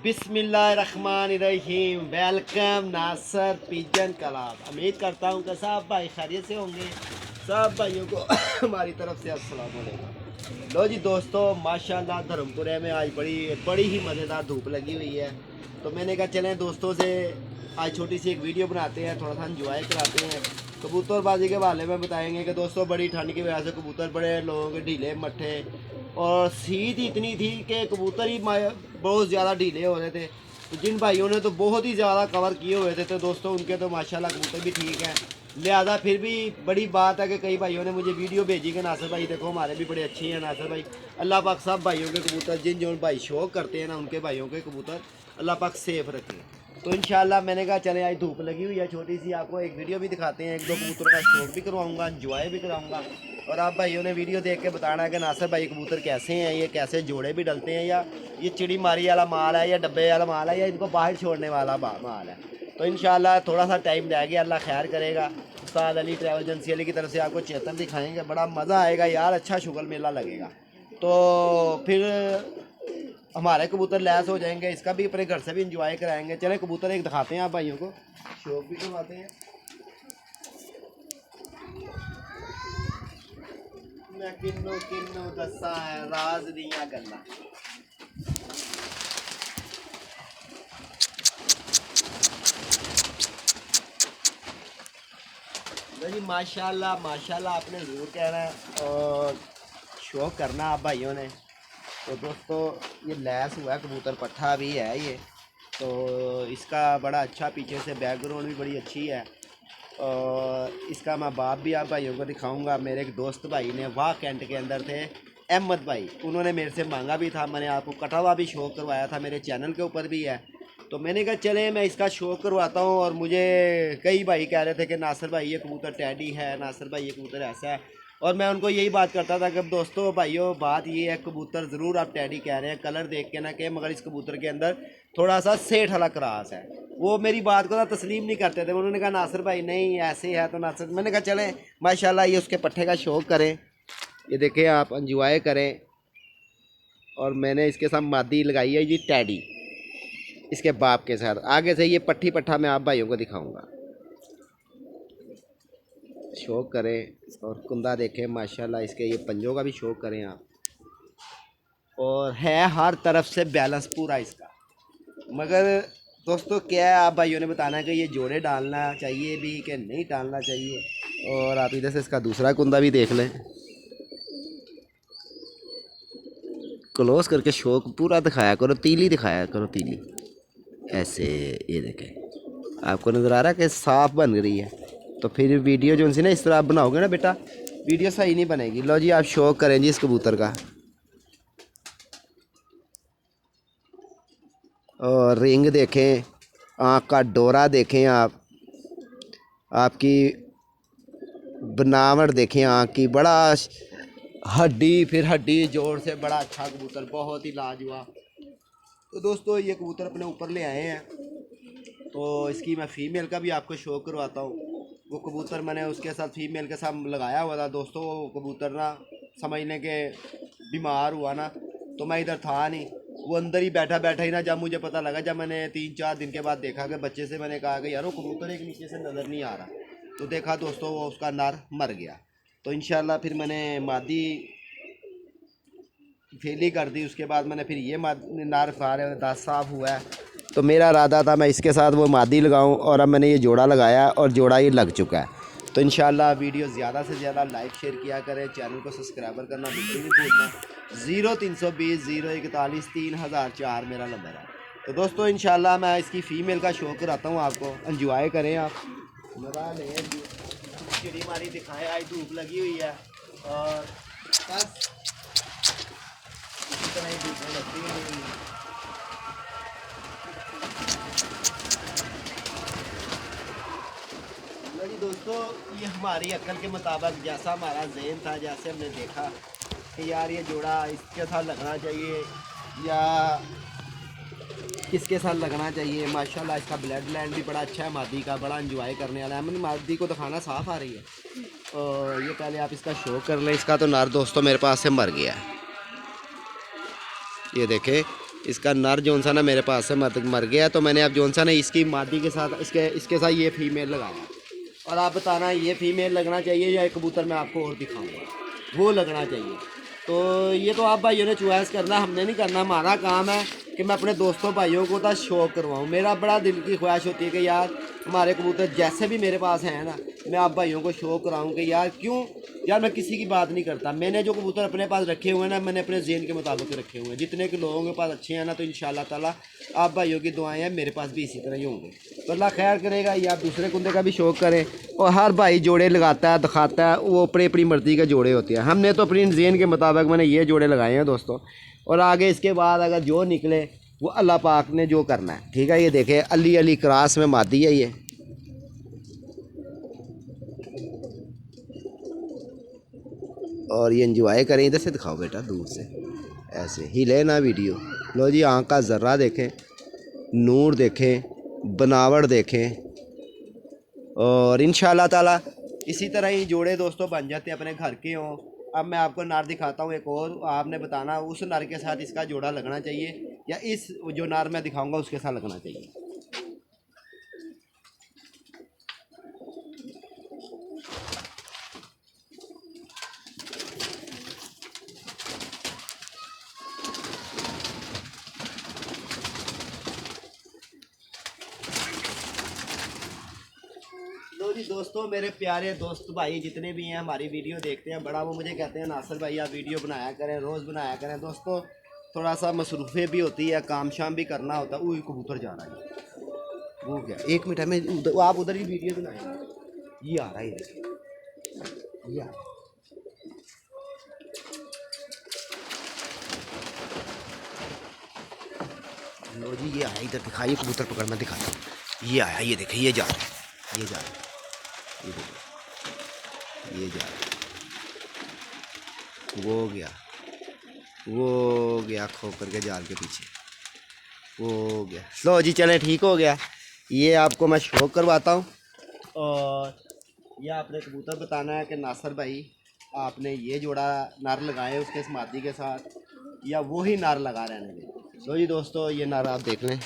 बिस्मिल्लाहिर्रहमानिर्रहीम। वेलकम नासर pigeon club. उम्मीद करता हूँ कि सब भाई खैरियत से होंगे। सब भाइयों को हमारी तरफ से अस्सलाम वालेकुम। लो जी दोस्तों, माशाल्लाह धर्मपुरे में आज बड़ी बड़ी ही मज़ेदार धूप लगी हुई है। तो मैंने कहा चलें दोस्तों से आज छोटी सी एक वीडियो बनाते हैं, थोड़ा सा इंजॉय कराते हैं। कबूतरबाजी के बारे में बताएंगे कि दोस्तों बड़ी ठंड की वजह से कबूतर बड़े लोगों के ढीले मट्ठे और सीध इतनी थी कि कबूतर ही बहुत ज़्यादा ढीले हो रहे थे। तो जिन भाइयों ने तो बहुत ही ज़्यादा कवर किए हुए थे तो दोस्तों उनके तो माशाल्लाह कबूतर भी ठीक है। लिहाजा फिर भी बड़ी बात है कि कई भाइयों ने मुझे वीडियो भेजी कि नासिर भाई देखो हमारे भी बड़े अच्छे हैं। नासिर भाई अल्लाह पाक सब भाइयों के कबूतर जिन जो भाई शौक करते हैं ना उनके भाइयों के कबूतर अल्लाह पाक सेफ रखे। तो इंशाल्लाह मैंने कहा चले आज धूप लगी हुई है छोटी सी, आपको एक वीडियो भी दिखाते हैं, एक दो कबूतरों का शौक भी करवाऊँगा, इंजॉय भी कराऊँगा। और आप भाइयों ने वीडियो देख के बताना है कि नासिर भाई कबूतर कैसे हैं, ये कैसे जोड़े भी डलते हैं, या ये चिड़ी मारी वाला माल है, या डब्बे वाला माल है, या इनको बाहर छोड़ने वाला माल है। तो इंशाल्लाह थोड़ा सा टाइम लगेगा, अल्लाह खैर करेगा। उस्ताद अली ट्रैवल एजेंसी अली की तरफ से आपको चेतन दिखाएंगे, बड़ा मज़ा आएगा यार, अच्छा शुगल मेला लगेगा। तो फिर हमारे कबूतर लैस हो जाएंगे, इसका भी अपने घर से भी इंजॉय कराएंगे। चले कबूतर एक दिखाते हैं आप भाइयों को, शौक भी करवाते हैं। मैं किन्नू किन्नू दसा है राज दियां गल्लां। जी माशाल्लाह माशाल्लाह आपने ज़रूर कहना है और शौक करना आप भाइयों ने। तो दोस्तों ये लैस हुआ है कबूतर, पट्ठा भी है ये, तो इसका बड़ा अच्छा पीछे से बैकग्राउंड भी बड़ी अच्छी है। और इसका मैं बाप भी आप भाइयों को दिखाऊंगा। मेरे एक दोस्त भाई ने वाह कैंट के अंदर थे, अहमद भाई, उन्होंने मेरे से मांगा भी था, मैंने आपको कटा हुआ भी शौक करवाया था, मेरे चैनल के ऊपर भी है। तो मैंने कहा चले मैं इसका शौक करवाता हूँ। और मुझे कई भाई कह रहे थे कि नासिर भाई ये कबूतर टैडी है, नासिर भाई ये कबूतर ऐसा है। और मैं उनको यही बात करता था कि दोस्तों भाइयों बात ये है, कबूतर ज़रूर आप टैडी कह रहे हैं, कलर देख के ना कि, मगर इस कबूतर के अंदर थोड़ा सा सेठ वाला क्रास है। वो मेरी बात को ना तस्लीम नहीं करते थे, उन्होंने कहा नासिर भाई नहीं ऐसे है। तो नासिर मैंने कहा चलें माशाल्लाह ये उसके पट्ठे का शौक करें, ये देखें आप इंजॉय करें। और मैंने इसके साथ मादी लगाई है जी टैडी, इसके बाप के साथ। आगे से ये पट्ठी पट्ठा मैं आप भाइयों को दिखाऊंगा, शौक करें। और कुंदा देखें माशाल्लाह, इसके ये पंजों का भी शौक करें आप। और है हर तरफ से बैलेंस पूरा इसका। मगर दोस्तों क्या है, आप भाइयों ने बताना है कि ये जोड़े डालना चाहिए भी कि नहीं डालना चाहिए। और आप इधर से इसका दूसरा कुंदा भी देख लें, क्लोज करके शौक पूरा दिखाया करो, तीली दिखाया करो, तीली ऐसे। ये देखें आपको नज़र आ रहा है कि साफ बन रही है। तो फिर वीडियो जो सी ना इस तरह आप बनाओगे ना बेटा, वीडियो सही नहीं बनेगी। लो जी आप शौक करें जी इस कबूतर का। और रिंग देखें, आँख का डोरा देखें आप, आपकी बनावट देखें आँख की, बड़ा हड्डी फिर हड्डी जोड़ से बड़ा अच्छा कबूतर, बहुत ही लाजवाब। तो दोस्तों ये कबूतर अपने ऊपर ले आए हैं, तो इसकी मैं फ़ीमेल का भी आपको शो करवाता हूँ। वो कबूतर मैंने उसके साथ फ़ीमेल के साथ लगाया हुआ था दोस्तों। वो कबूतर ना समझने के बीमार हुआ ना, तो मैं इधर था नहीं, वो अंदर ही बैठा बैठा ही ना, जब मुझे पता लगा, जब मैंने 3-4 दिन के बाद देखा कि बच्चे से मैंने कहा कि यार वो कबूतर एक नीचे से नज़र नहीं आ रहा, तो देखा दोस्तों वो उसका नर मर गया। तो इंशाल्लाह फिर मैंने मादी फेली कर दी, उसके बाद मैंने फिर ये नर सारे दांत साफ हुआ है। तो मेरा इरादा था मैं इसके साथ वो मादी लगाऊं, और अब मैंने ये जोड़ा लगाया और जोड़ा ये लग चुका है। तो इंशाल्लाह वीडियो ज़्यादा से ज़्यादा लाइक शेयर किया करें, चैनल को सब्सक्राइबर करना बिल्कुल नहीं भूलना। 0320 041 3004 मेरा नंबर है। तो दोस्तों इंशाल्लाह मैं इसकी फ़ीमेल का शौक कराता हूँ, आपको इंजॉय करें आप, मज़ा लें। चिड़ी मारी दिखाएं, आज धूप लगी हुई है और बस इतना ही धूप लगती है। जी दोस्तों ये हमारी अक्ल के मुताबिक जैसा हमारा ज़हन था, जैसे हमने देखा कि यार ये जोड़ा इसके साथ लगना चाहिए या किसके साथ लगना चाहिए। माशाल्लाह इसका ब्लड लाइन भी बड़ा अच्छा है, मादी का बड़ा इंजॉय करने वाला है। मैंने मादी को दिखाना साफ आ रही है। और ये पहले आप इसका शो कर लें। इसका तो नर दोस्तों मेरे पास से मर गया है, ये देखें इसका नर जोन सा ना मेरे पास से मर गया, तो मैंने अब जोन सा ना इसकी मादी के साथ इसके साथ ये फीमेल लगाया। और आप बताना ये फीमेल लगना चाहिए या एक कबूतर मैं आपको और दिखाऊंगा वो लगना चाहिए। तो ये तो आप भाइयों ने चॉइस करना, हमने नहीं करना। हमारा काम है कि मैं अपने दोस्तों भाइयों को तो शौक करवाऊँ। मेरा बड़ा दिल की ख्वाहिश होती है कि यार हमारे कबूतर जैसे भी मेरे पास हैं ना, मैं आप भाइयों को शौक कराऊँ कि यार क्यों यार मैं किसी की बात नहीं करता। मैंने जो कबूतर अपने पास रखे हुए हैं ना, मैंने अपने ज़हन के मुताबिक रखे हुए हैं। जितने के लोगों के पास अच्छे हैं ना, तो इंशाल्लाह ताला आप भाइयों की दुआएं हैं मेरे पास भी इसी तरह ही होंगे। तो अल्लाह खैर करेगा। ये आप दूसरे कुंदे का भी शौक करें। और हर भाई जोड़े लगाता है, दिखाता है, वो अपनी अपनी मर्ज़ी के जोड़े होते हैं। हमने तो अपनी ज़हन के मुताबिक मैंने ये जोड़े लगाए हैं दोस्तों। और आगे इसके बाद अगर जो निकले वो अल्लाह पाक ने जो करना है, ठीक है। ये देखें अली अली क्रॉस में मादी है ये। और ये एंजॉय करें। इधर से दिखाओ बेटा, दूर से ऐसे ही ले ना वीडियो। लो जी, आँख का ज़र्रा देखें, नूर देखें, बनावट देखें। और इंशाल्लाह ताला इसी तरह ही जोड़े दोस्तों बन जाते हैं, अपने घर के हों। अब मैं आपको नर दिखाता हूँ एक और, आपने बताना उस नर के साथ इसका जोड़ा लगना चाहिए या इस जो नर मैं दिखाऊंगा उसके साथ लगना चाहिए। लो जी दोस्तों, मेरे प्यारे दोस्त भाई जितने भी हैं हमारी वीडियो देखते हैं, बड़ा वो मुझे कहते हैं नासिर भाई आप वीडियो बनाया करें, रोज़ बनाया करें। दोस्तों थोड़ा सा मसरूफ़े भी होती है, काम शाम भी करना होता है। वो कबूतर जा रहा है, वो क्या 1 मिनट है, मैं आप उधर ही वीडियो बनाएंगे। ये आ रहा है, ये देखिए ये आ रहा है। लो जी, ये आया, इधर दिखाइए कबूतर पकड़, मैं दिखाता हूँ। ये आया, ये देखिए, ये जा रहा है, ये जा रहा है, ये देखिए, ये जा रहा है। वो गया खो करके जाल के पीछे, वो गया। लो जी चले, ठीक हो गया। ये आपको मैं शौक करवाता हूँ। और ये आपने कबूतर बताना है कि नासिर भाई आपने ये जोड़ा नर लगाए उसके इस मादी के साथ या वो ही नर लगा रहने दें। लो जी दोस्तों, ये नर आप देख लें।